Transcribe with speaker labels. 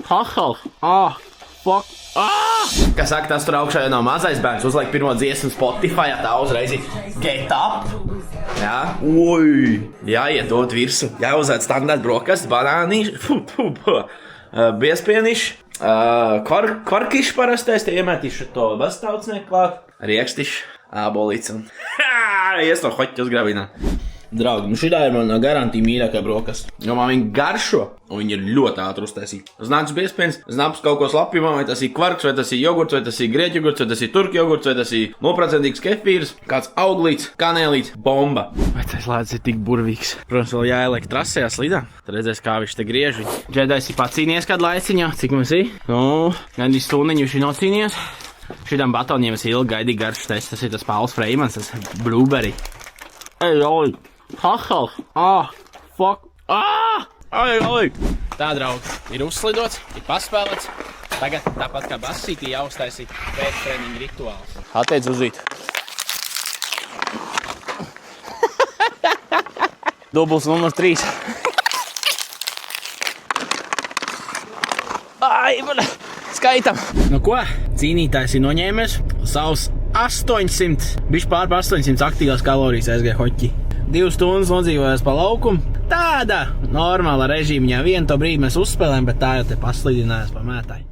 Speaker 1: Fuck. Kā saka, tas tur augšā jau nav mazais bērns. Uzlaik pirmo dziesmu Spotify, tā uzreiz get up. Jā, jāiet dot virsu. Jāuzēd standart brokast, banāniši, biespieniši, kvarkiši parastais, tie iemetīši to beztaucnieku klāt, riekstiši, ābolīts un ies to hoķi uzgrabināt. Draugi, šitā ir mana garantija mīļākā brokasta. Jo man viņa garšo, un viņa ir ļoti ātri uztaisīta. Znāks biespiens, znaps kaut ko slapjumā, vai tas ir kvarks, vai tas ir jogurts, vai tas ir grieķu jogurts, vai tas ir turku jogurts, vai tas ir 0% kefīrs, kāds auglīts, kanēlīts, bomba. Vai tas lēdz ir tik burvīgs? Protams, vēl jāieliek trasējā slidā. Tad redzēs, kā viņš te griež. Džedais ir pacīnies kādu laiciņā, cik mums ir? Gandrīz stundiņu viņš ir nocīnies. Šitam batoniem es ilgi gaidīju garšu testu. Tas ir tas Pauls Freimans, tas blueberry. Fuck. Tā, draugi, ir uzslidots, ir paspēlēts. Tagad tāpat kā basītī jāuztaisīt pēctreniņu rituāls. Atteic uzīt. Dubls numurs 3. Skaitam. Nu ko, cīnītājs ir noņēmies savus 800, bišķi pār 800 aktīvās kalorijas aizgāja hoķi. 2 stundas nodzīvojās pa laukumu. Tāda normāla režīmiņā. Vienu to brīdi mēs uzspēlējam, bet tā jau te paslidinājās pa mētāju.